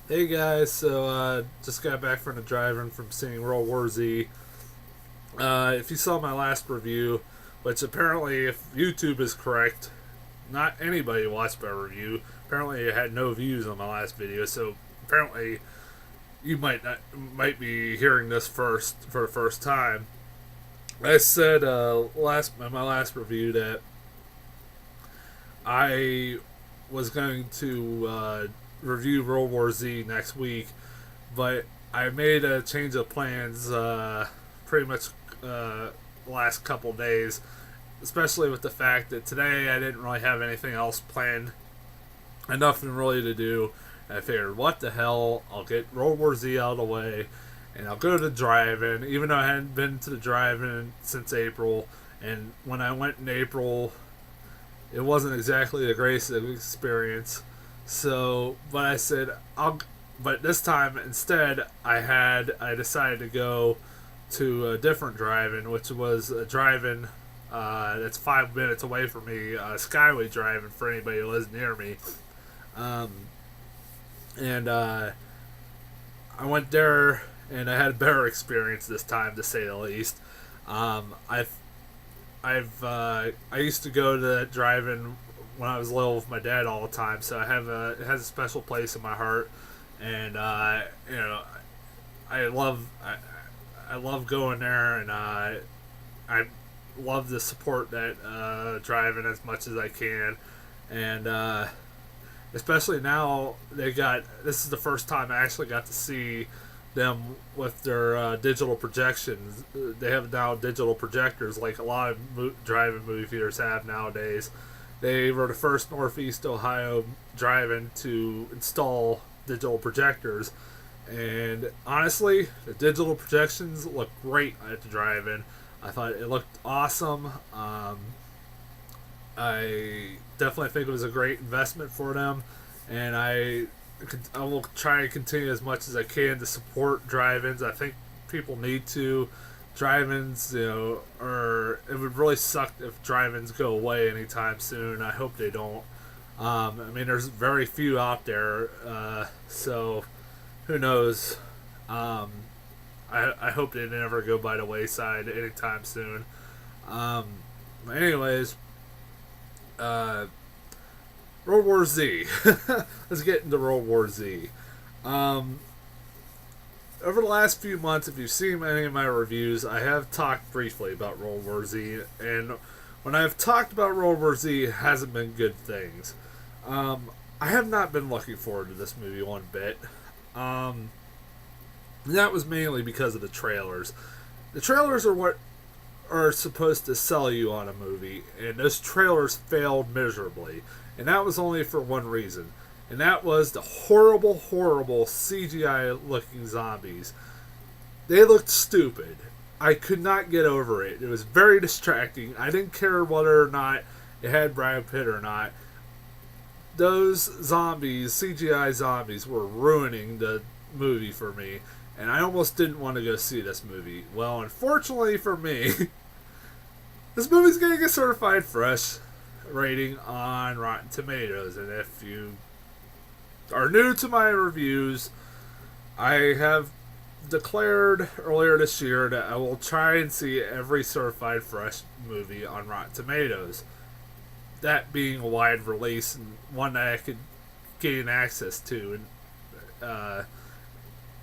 Hey guys, just got back from the driving from seeing World War Z. If you saw my last review, which apparently, if YouTube is correct, not anybody watched my review. Apparently, it had no views on my last video, so apparently you might be hearing this first for the first time. I said last in my last review that I was going to review World War Z next week, but I made a change of plans pretty much last couple days, especially with the fact that today I didn't really have anything else planned, and nothing really to do. And I figured, what the hell, I'll get World War Z out of the way, and I'll go to the drive-in, even though I hadn't been to the drive-in since April. And when I went in April, it wasn't exactly the greatest experience. So, but I said I'll. But this time instead, I decided to go to a different drive-in, which was a drive-in that's 5 minutes away from me, Skyway Drive-in for anybody who lives near me. Um, and I went there, and I had a better experience this time, to say the least. I used to go to that drive-in when I was little with my dad all the time, so it has a special place in my heart, and I love I love going there, and I love to support that drive-in as much as I can, and especially now this is the first time I actually got to see them with their digital projections. They have now digital projectors like a lot of drive-in movie theaters have nowadays. They were the first Northeast Ohio drive-in to install digital projectors, and honestly, the digital projections look great at the drive-in. I thought it looked awesome. I definitely think it was a great investment for them, and I will try to continue as much as I can to support drive-ins. I think people need to. Drive-ins, or it would really suck if drive-ins go away anytime soon. I hope they don't. I mean, there's very few out there, so who knows? I hope they never go by the wayside anytime soon. Anyways, uh, World War Z. Let's get into World War Z. Um, Over the last few months, if you've seen any of my reviews, I have talked briefly about World War Z, and when I've talked about World War Z, it hasn't been good things. I have not been looking forward to this movie one bit. That was mainly because of the trailers. The trailers are what are supposed to sell you on a movie, and those trailers failed miserably. And that was only for one reason, and that was the horrible, horrible CGI looking zombies. They looked stupid. I could not get over it. It was very distracting. I didn't care whether or not it had Brad Pitt or not. Those zombies, CGI zombies, were ruining the movie for me, and I almost didn't want to go see this movie. Well, unfortunately for me, this movie's getting a certified fresh rating on Rotten Tomatoes, and if you are new to my reviews, I have declared earlier this year that I will try and see every certified fresh movie on Rotten Tomatoes. That being a wide release and one that I could gain access to at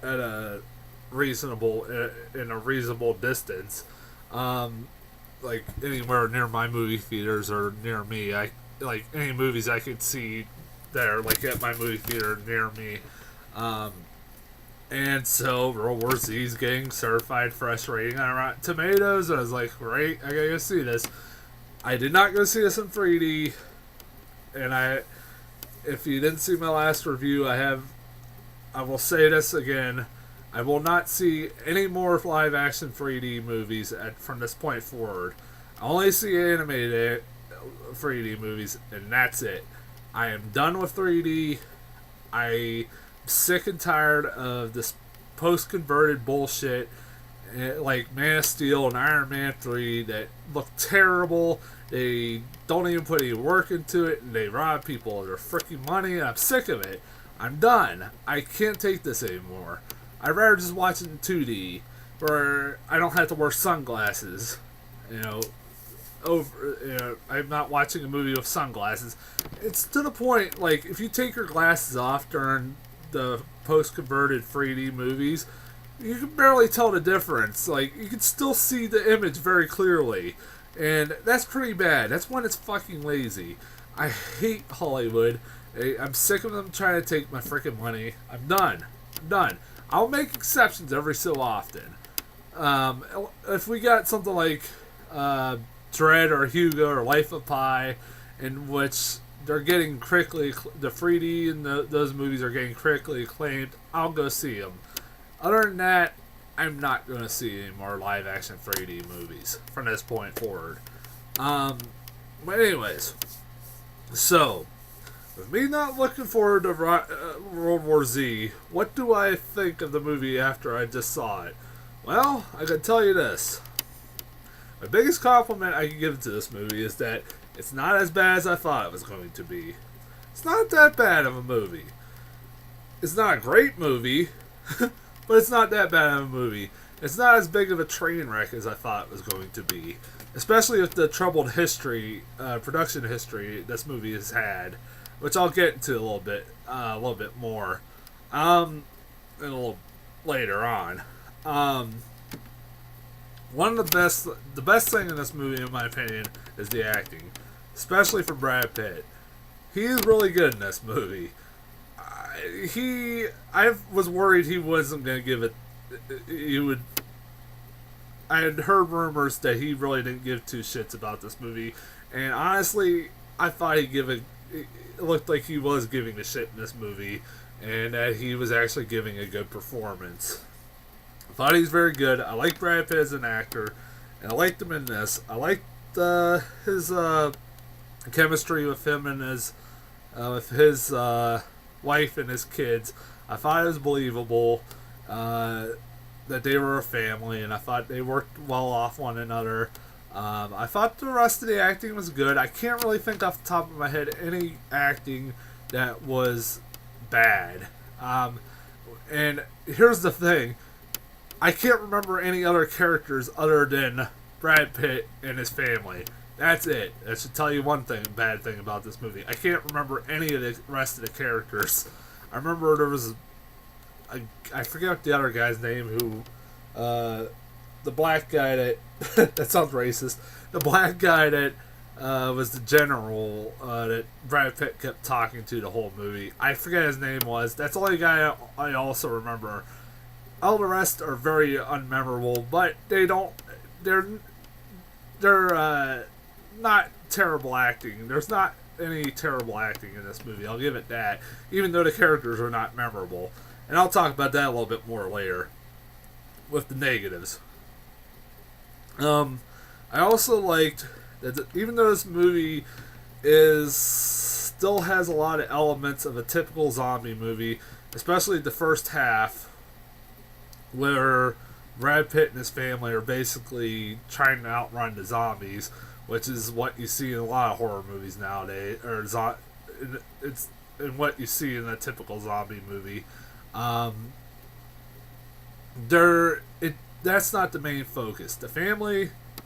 a reasonable distance, like anywhere near my movie theaters or near me. I like any movies I could see that are like at my movie theater near me. And so World War Z is getting certified fresh rating on Rotten Tomatoes. And I was like, great, I gotta go see this. I did not go see this in 3D, and if you didn't see my last review, I will say this again, I will not see any more live action 3D movies from this point forward. I only see animated 3D movies, and that's it. I am done with 3D. I'm sick and tired of this post-converted bullshit like Man of Steel and Iron Man 3 that look terrible. They don't even put any work into it, and they rob people of their freaking money, and I'm sick of it. I'm done. I can't take this anymore. I'd rather just watch it in 2D, where I don't have to wear sunglasses. You know, I'm not watching a movie with sunglasses. It's to the point, like, if you take your glasses off during the post-converted 3D movies, you can barely tell the difference. Like, you can still see the image very clearly. And that's pretty bad. That's when it's fucking lazy. I hate Hollywood. I'm sick of them trying to take my freaking money. I'm done. I'll make exceptions every so often. If we got something like Dread or Hugo or Life of Pi, in which they're getting critically, the 3D and those movies are getting critically acclaimed, I'll go see them. Other than that, I'm not going to see any more live action 3D movies from this point forward. But anyways, so with me not looking forward to World War Z, what do I think of the movie after I just saw it? Well, I can tell you this. My biggest compliment I can give to this movie is that it's not as bad as I thought it was going to be. It's not that bad of a movie. It's not a great movie, but it's not that bad of a movie. It's not as big of a train wreck as I thought it was going to be. Especially with the troubled history, production history this movie has had, which I'll get into a little bit more, a little later on. One of the best thing in this movie, in my opinion, is the acting, especially for Brad Pitt. He is really good in this movie. I was worried he wasn't going to give it. I had heard rumors that he really didn't give two shits about this movie, and honestly, I thought he'd give it. It looked like he was giving a shit in this movie, and that he was actually giving a good performance. I thought he was very good. I like Brad Pitt as an actor, and I liked him in this. I liked his chemistry with him and his wife and his kids. I thought it was believable that they were a family, and I thought they worked well off one another. I thought the rest of the acting was good. I can't really think off the top of my head any acting that was bad. And here's the thing. I can't remember any other characters other than Brad Pitt and his family. That's it. That should tell you one bad thing about this movie. I can't remember any of the rest of the characters. I remember there was I forget the other guy's name who, the black guy that, that sounds racist, the black guy that was the general that Brad Pitt kept talking to the whole movie. I forget his name was. That's the only guy I also remember. All the rest are very unmemorable, but they're not terrible acting. There's not any terrible acting in this movie, I'll give it that, even though the characters are not memorable. And I'll talk about that a little bit more later with the negatives. I also liked that even though this movie still has a lot of elements of a typical zombie movie, especially the first half, where Brad Pitt and his family are basically trying to outrun the zombies, which is what you see in a lot of horror movies nowadays, or it's in what you see in a typical zombie movie. That's not the main focus. The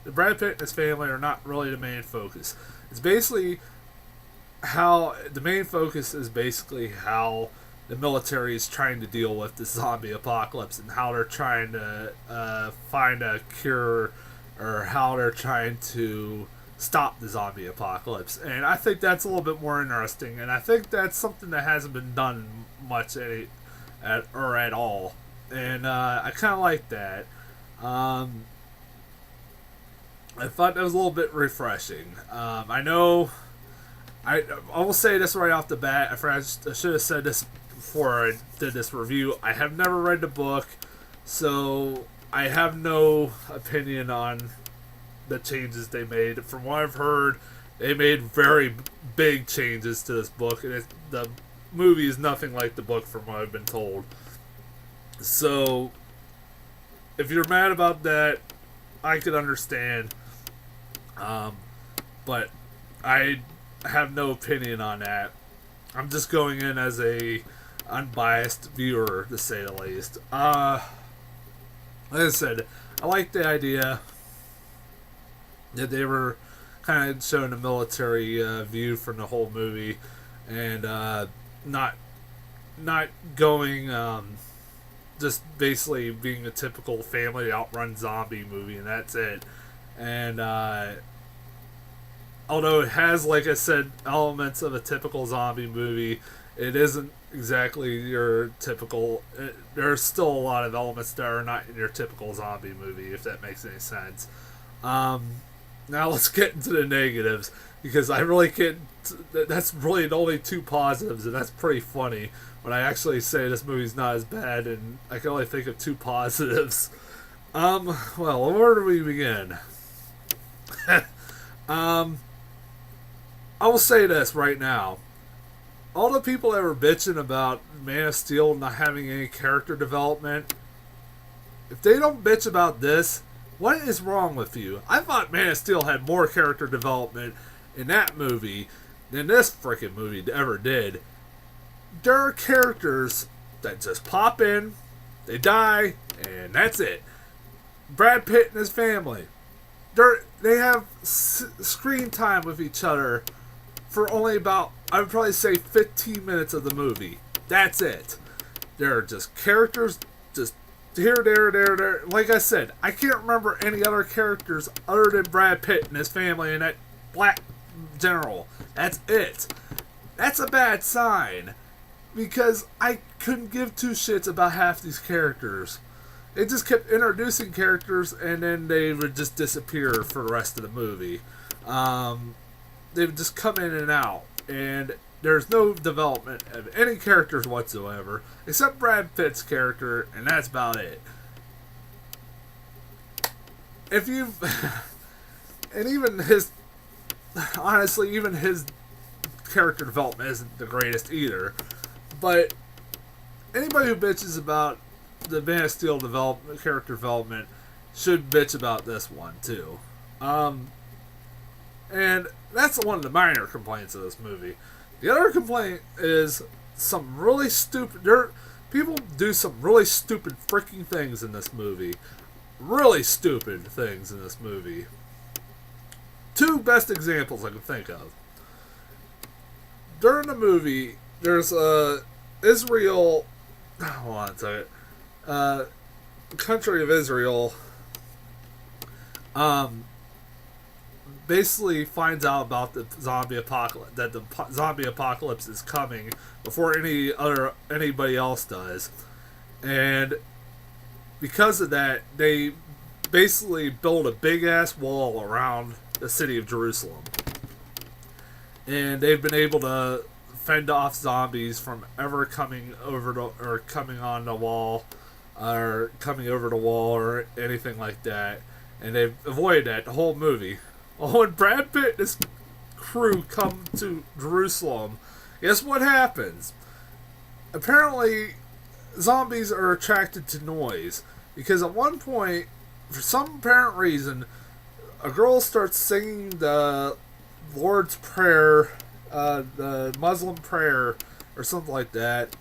Brad Pitt and his family are not really the main focus. It's basically how the main focus is basically how the military is trying to deal with the zombie apocalypse and how they're trying to find a cure, or how they're trying to stop the zombie apocalypse. And I think that's a little bit more interesting, and I think that's something that hasn't been done much at all. And I kind of like that. I thought that was a little bit refreshing. I know. I will say this right off the bat. I should have said this before I did this review. I have never read the book, so I have no opinion on the changes they made. From what I've heard, they made very big changes to this book, and the movie is nothing like the book from what I've been told. So, if you're mad about that, I could understand. But I have no opinion on that. I'm just going in as a unbiased viewer, to say the least. Like I said, I like the idea that they were kind of showing a military view from the whole movie, and not going just basically being a typical family outrun zombie movie, and that's it. And although it has, like I said, elements of a typical zombie movie, it isn't exactly your typical. There's still a lot of elements that are not in your typical zombie movie, if that makes any sense. Now let's get into the negatives, because I really can't. That's really the only two positives, and that's pretty funny when I actually say this movie's not as bad, and I can only think of two positives. Well, where do we begin? I will say this right now. All the people that were bitching about Man of Steel not having any character development, if they don't bitch about this, what is wrong with you? I thought Man of Steel had more character development in that movie than this freaking movie ever did. There are characters that just pop in, they die, and that's it. Brad Pitt and his family. They have screen time with each other for only about, I would probably say, 15 minutes of the movie. That's it. There are just characters, just here, there. Like I said, I can't remember any other characters other than Brad Pitt and his family and that black general. That's it. That's a bad sign, because I couldn't give two shits about half these characters. They just kept introducing characters, and then they would just disappear for the rest of the movie. They would just come in and out, and there's no development of any characters whatsoever, except Brad Pitt's character, and that's about it. If you've... and even his... Honestly, even his character development isn't the greatest either. But anybody who bitches about the Man of Steel character development should bitch about this one, too. And that's one of the minor complaints of this movie. The other complaint is some really stupid... People do some really stupid freaking things in this movie. Really stupid things in this movie. Two best examples I can think of. During the movie, there's Israel... Hold on a second. Country of Israel basically finds out about the zombie apocalypse, that the zombie apocalypse is coming before anybody else does, and because of that, they basically build a big ass wall around the city of Jerusalem, and they've been able to fend off zombies from ever coming over or coming on the wall, or coming over the wall, or anything like that, and they've avoided that the whole movie. Well, when Brad Pitt and his crew come to Jerusalem, guess what happens? Apparently, zombies are attracted to noise, because at one point, for some apparent reason, a girl starts singing the Lord's Prayer, the Muslim prayer, or something like that,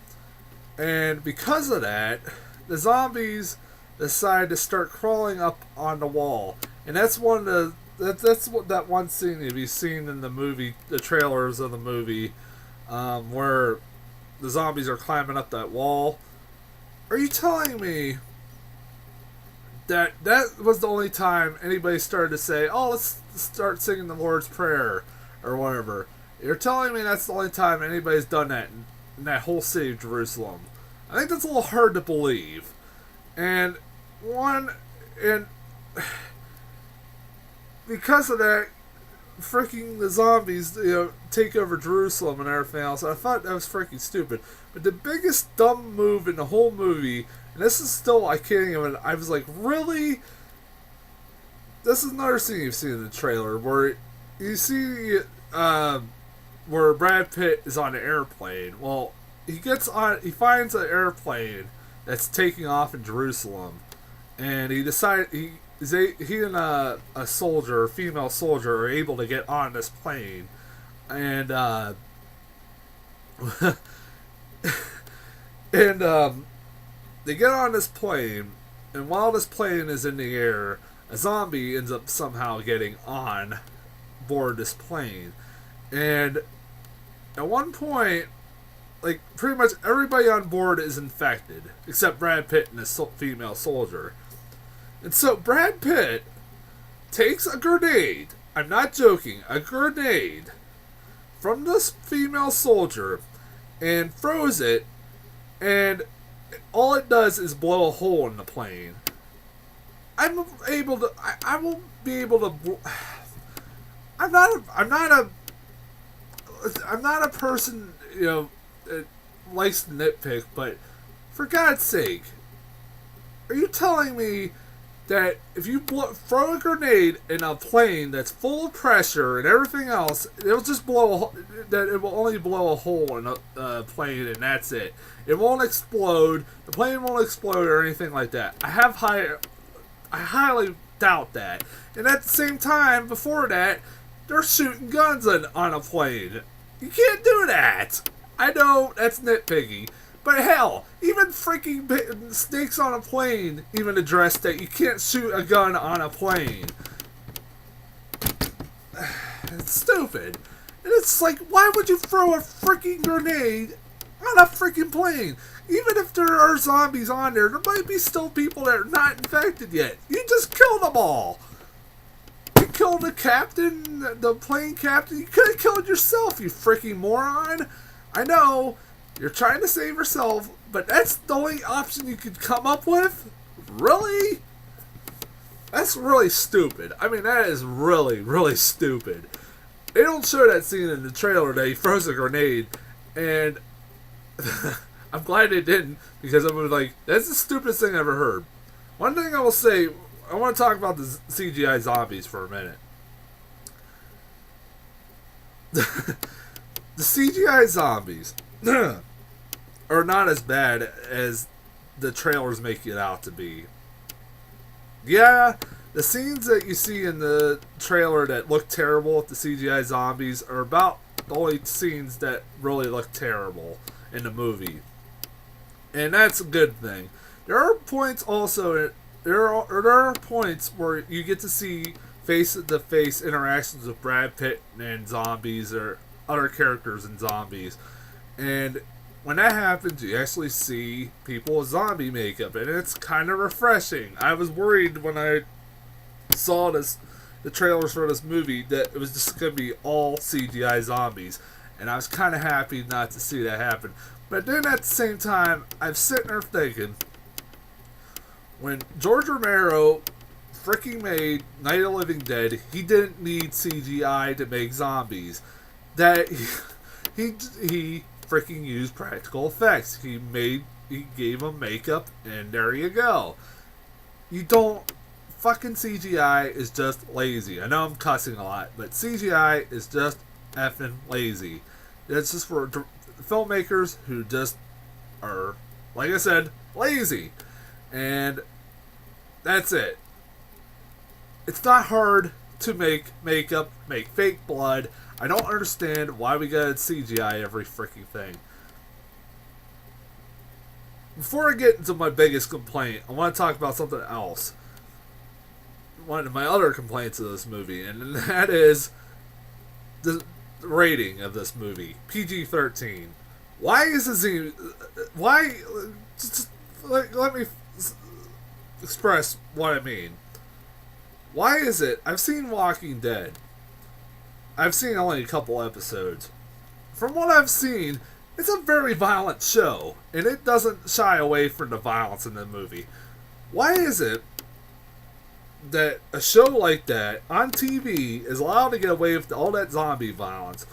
and because of that, the zombies decide to start crawling up on the wall, and that's one of the that's what that one scene you've seen in the movie, the trailers of the movie, where the zombies are climbing up that wall. Are you telling me that was the only time anybody started to say, "Oh, let's start singing the Lord's Prayer" or whatever? You're telling me that's the only time anybody's done that in that whole city of Jerusalem? I think that's a little hard to believe. And because of that, freaking the zombies, take over Jerusalem and everything else. I thought that was freaking stupid. But the biggest dumb move in the whole movie, and this is still, I can't even, I was like, really? This is another scene you've seen in the trailer, where you see, where Brad Pitt is on an airplane. Well, he finds an airplane that's taking off in Jerusalem, and he and a soldier, a female soldier, are able to get on this plane, and And they get on this plane, and while this plane is in the air, a zombie ends up somehow getting on board this plane. And at one point, like, pretty much everybody on board is infected, except Brad Pitt and his female soldier. And so Brad Pitt takes a grenade, I'm not joking, a grenade, from this female soldier, and throws it, and all it does is blow a hole in the plane. I won't be able to. I'm not a person, that likes to nitpick, but for God's sake, are you telling me that if you throw a grenade in a plane that's full of pressure and everything else, it'll just that it will only blow a hole in a plane and that's it? It won't explode. The plane won't explode or anything like that. I highly doubt that. And at the same time, before that, they're shooting guns on a plane. You can't do that. I know that's nitpicky. But hell, even freaking Snakes on a Plane even addressed that you can't shoot a gun on a plane. It's stupid. And it's like, why would you throw a freaking grenade on a freaking plane? Even if there are zombies on there might be still people that are not infected yet. You just killed them all. You killed the captain, the plane captain. You could have killed yourself, you freaking moron. I know. You're trying to save yourself, but that's the only option you could come up with? Really? That's really stupid. I mean, that is really, really stupid. They don't show that scene in the trailer that he throws a grenade, and I'm glad they didn't, because I was like, that's the stupidest thing I ever heard. One thing I will say, I want to talk about the CGI zombies for a minute. The CGI zombies are not as bad as the trailers make it out to be. Yeah, the scenes that you see in the trailer that look terrible with the CGI zombies are about the only scenes that really look terrible in the movie. And that's a good thing. There are points also, there are points where you get to see face-to-face interactions with Brad Pitt and zombies or other characters in zombies. And when that happens, you actually see people with zombie makeup, and it's kind of refreshing. I was worried when I saw the trailers for this movie, that it was just going to be all CGI zombies, and I was kind of happy not to see that happen. But then at the same time, I'm sitting there thinking, when George Romero freaking made Night of the Living Dead, he didn't need CGI to make zombies. That he freaking used practical effects. He gave them makeup, and there you go. Fucking CGI is just lazy. I know I'm cussing a lot, but CGI is just effing lazy. It's just for filmmakers who just are, like I said, lazy. And that's it. It's not hard to make makeup, make fake blood. I don't understand why we gotta CGI every freaking thing. Before I get into my biggest complaint, I want to talk about something else. One of my other complaints of this movie, and that is the rating of this movie, PG-13. Why is this? Why? Let me express what I mean. Why is it? I've seen Walking Dead. I've seen only a couple episodes. From what I've seen, it's a very violent show, and it doesn't shy away from the violence in the movie. Why is it that a show like that on TV is allowed to get away with all that zombie violence,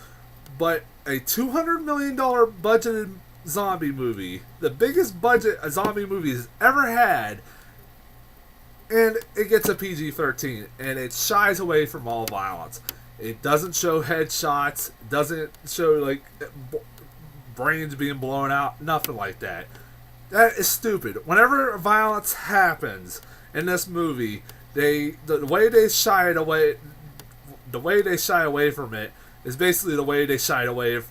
but a $200 million budgeted zombie movie, the biggest budget a zombie movie has ever had, and it gets a PG-13, and it shies away from all violence? It doesn't show headshots, it doesn't show like brains being blown out, nothing like that. That is stupid. Whenever violence happens in this movie, the way they shy away from it is basically the way they shied away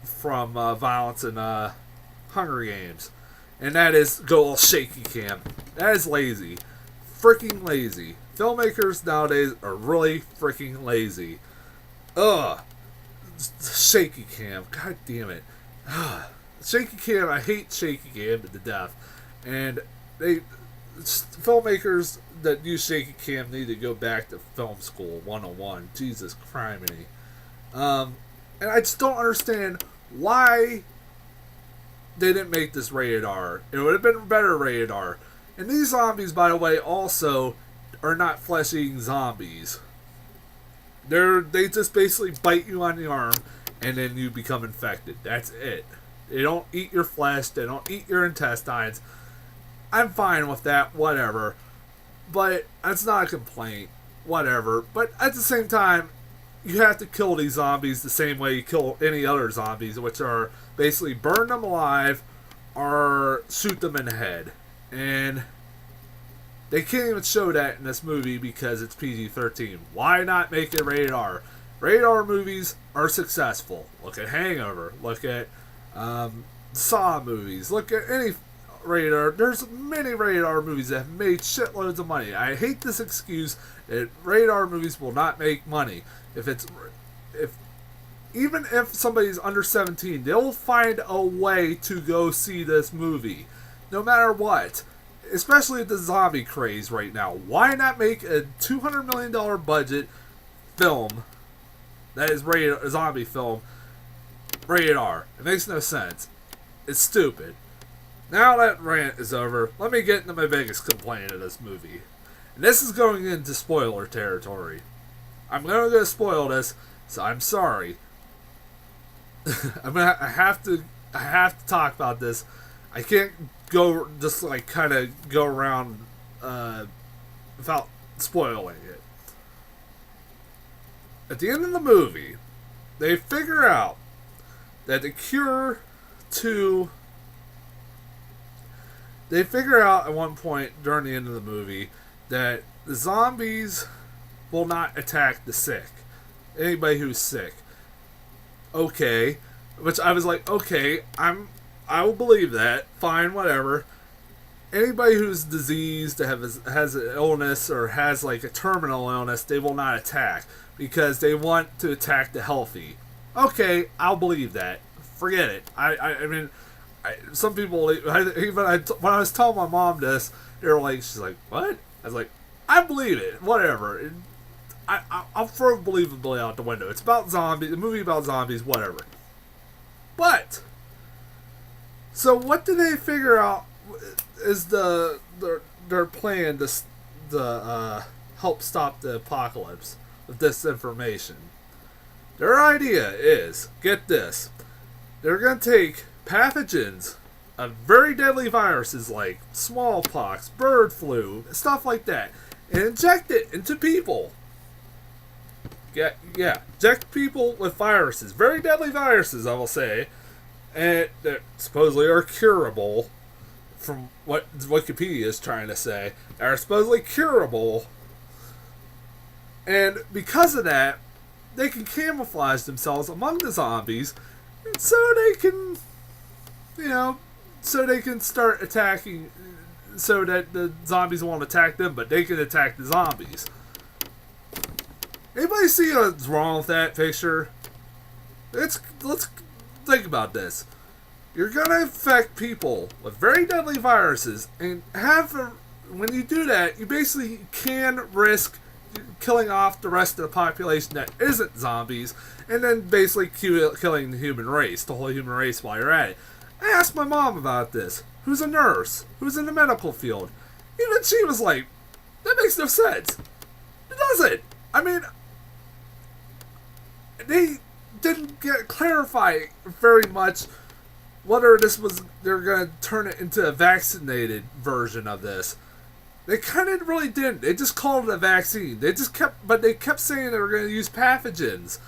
from violence in Hunger Games. and that is go all shaky cam. That is lazy. Freaking lazy. Filmmakers nowadays are really freaking lazy. Ugh. Shaky cam. God damn it. Shaky cam. I hate shaky cam to death. And filmmakers that use shaky cam need to go back to film school 101. Jesus criminy. And I just don't understand why they didn't make this rated R. It would have been better rated R. And these zombies, by the way, also are not flesh-eating zombies. They just basically bite you on the arm, and then you become infected. That's it. They don't eat your flesh. They don't eat your intestines. I'm fine with that, whatever. But that's not a complaint, whatever. But at the same time, you have to kill these zombies the same way you kill any other zombies, which are basically burn them alive or shoot them in the head. And they can't even show that in this movie because it's PG-13. Why not make it rated R? Rated R movies are successful. Look at Hangover. Look at Saw movies. Look at any rated R. There's many rated R movies that have made shitloads of money. I hate this excuse that rated R movies will not make money. Even if somebody's under 17, they'll find a way to go see this movie. No matter what. Especially with the zombie craze right now. Why not make a $200 million budget film that is rated, a zombie film, rated R? It makes no sense. It's stupid. Now that rant is over, let me get into my biggest complaint of this movie. And this is going into spoiler territory. I'm going to spoil this, so I'm sorry. I have to talk about this. I can't go just like kind of go around without spoiling it. At the end of the movie, they figure out that the cure to... They figure out at one point during the end of the movie that the zombies will not attack the sick. Anybody who's sick. Okay. Which I was like, okay, I will believe that. Fine, whatever. Anybody who's diseased, has an illness, or has like a terminal illness, they will not attack because they want to attack the healthy. Okay, I'll believe that. Forget it. I mean, some people, when I was telling my mom this, they were like, she's like, what? I was like, I believe it. Whatever. I'll throw believability out the window. It's about zombies, a movie about zombies, whatever. But, so what do they figure out is their plan to help stop the apocalypse with this information? Their idea is, get this, they're going to take pathogens of very deadly viruses like smallpox, bird flu, stuff like that, and inject it into people. Yeah, inject people with viruses, very deadly viruses, I will say, and that supposedly are curable, from what Wikipedia is trying to say, are supposedly curable, and because of that, they can camouflage themselves among the zombies, and so they can, so they can start attacking, so that the zombies won't attack them, but they can attack the zombies. Anybody see what's wrong with that picture? Let's think about this. You're gonna infect people with very deadly viruses, and when you do that, you basically can risk killing off the rest of the population that isn't zombies, and then basically killing the human race, the whole human race while you're at it. I asked my mom about this, who's a nurse, who's in the medical field. Even she was like, that makes no sense. It doesn't. I mean, they didn't clarify very much whether they're going to turn it into a vaccinated version of this. They kind of really didn't. They just called it a vaccine. They kept saying they were going to use pathogens.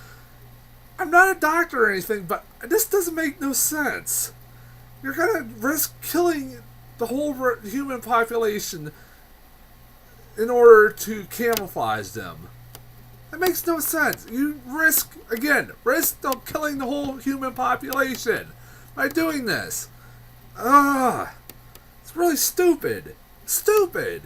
I'm not a doctor or anything, but this doesn't make no sense. You're going to risk killing the whole human population in order to camouflage them. That makes no sense. You risk killing the whole human population by doing this. really stupid. Stupid.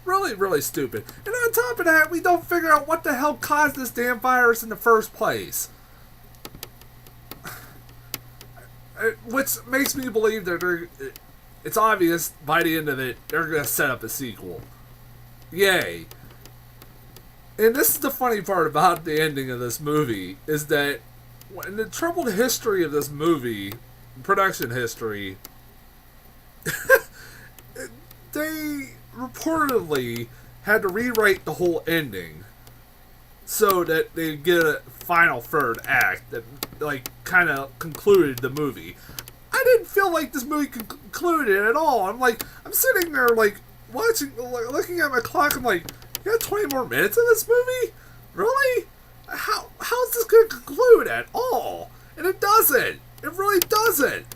Really, really stupid. And on top of that, we don't figure out what the hell caused this damn virus in the first place. Which makes me believe that it's obvious by the end of it, they're going to set up a sequel. Yay. And this is the funny part about the ending of this movie, is that in the troubled history of this movie, production history, they reportedly had to rewrite the whole ending so that they get a final third act that, like, kind of concluded the movie. I didn't feel like this movie concluded at all. I'm sitting there, like, watching, looking at my clock. I'm like, you got 20 more minutes of this movie? Really? How's this going to conclude at all? And it doesn't. It really doesn't.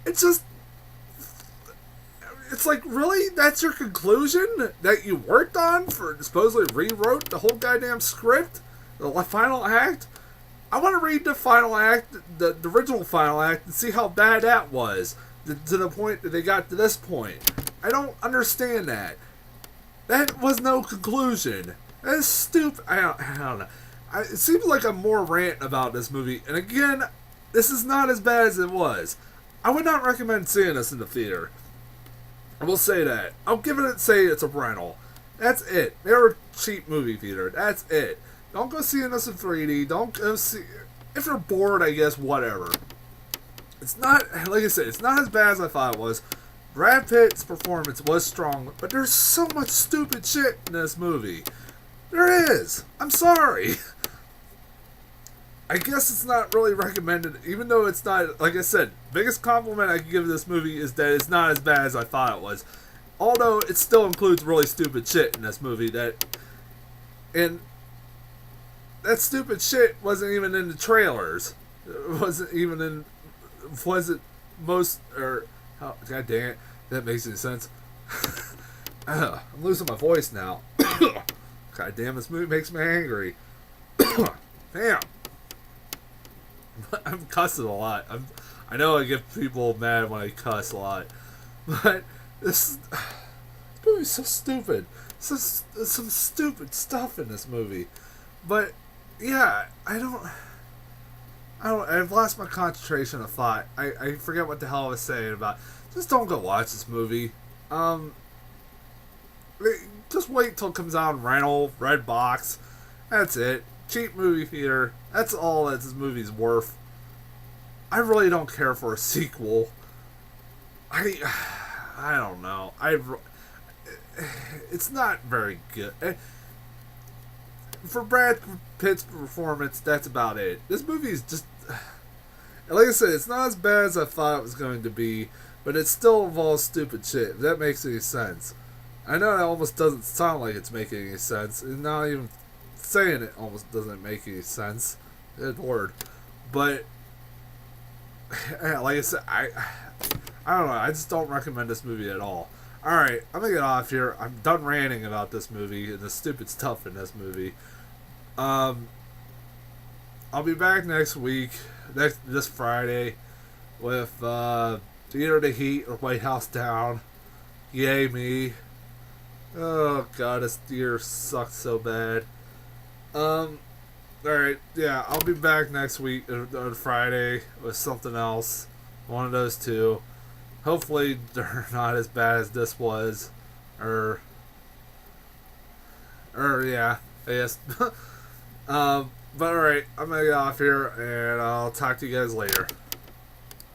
It's just, it's like, really? That's your conclusion that you worked on for supposedly rewrote the whole goddamn script? The final act? I want to read the final act, the original final act, and see how bad that was to the point that they got to this point. I don't understand that. That was no conclusion. That is stupid. I don't know. It seems like I'm more ranting about this movie. And again, this is not as bad as it was. I would not recommend seeing this in the theater. I will say that. I'll give it, say it's a rental. That's it. They're a cheap movie theater. That's it. Don't go seeing this in 3D. Don't go see... If you're bored, I guess, whatever. It's not... Like I said, it's not as bad as I thought it was. Brad Pitt's performance was strong, but there's so much stupid shit in this movie. There is. I'm sorry. I guess it's not really recommended, even though it's not... Like I said, biggest compliment I can give this movie is that it's not as bad as I thought it was. Although, it still includes really stupid shit in this movie and that stupid shit wasn't even in the trailers. It wasn't even in... Was it most... Or... Oh, God damn it. That makes any sense. I'm losing my voice now. God damn, this movie makes me angry. Damn. I'm cussing a lot. I know I get people mad when I cuss a lot. But this movie's so stupid. There's some stupid stuff in this movie. But, yeah, I've lost my concentration of thought. I forget what the hell I was saying about. Just don't go watch this movie. Just wait till it comes out in rental, red box. That's it. Cheap movie theater. That's all that this movie's worth. I really don't care for a sequel. I don't know. It's not very good. For Brad Pitt's performance, that's about it. This movie is just... Like I said, it's not as bad as I thought it was going to be, but it still involves stupid shit, if that makes any sense. I know that almost doesn't sound like it's making any sense, and not even saying it almost doesn't make any sense. Good word. But, like I said, I don't know, I just don't recommend this movie at all. Alright, I'm gonna get off here. I'm done ranting about this movie and the stupid stuff in this movie. I'll be back next week, this Friday, with Theater of the Heat or White House Down. Yay me. Oh god, this year sucked so bad. Alright, yeah, I'll be back next week on Friday with something else. One of those two. Hopefully they're not as bad as this was. Or yeah, I guess. But alright, I'm gonna get off here and I'll talk to you guys later.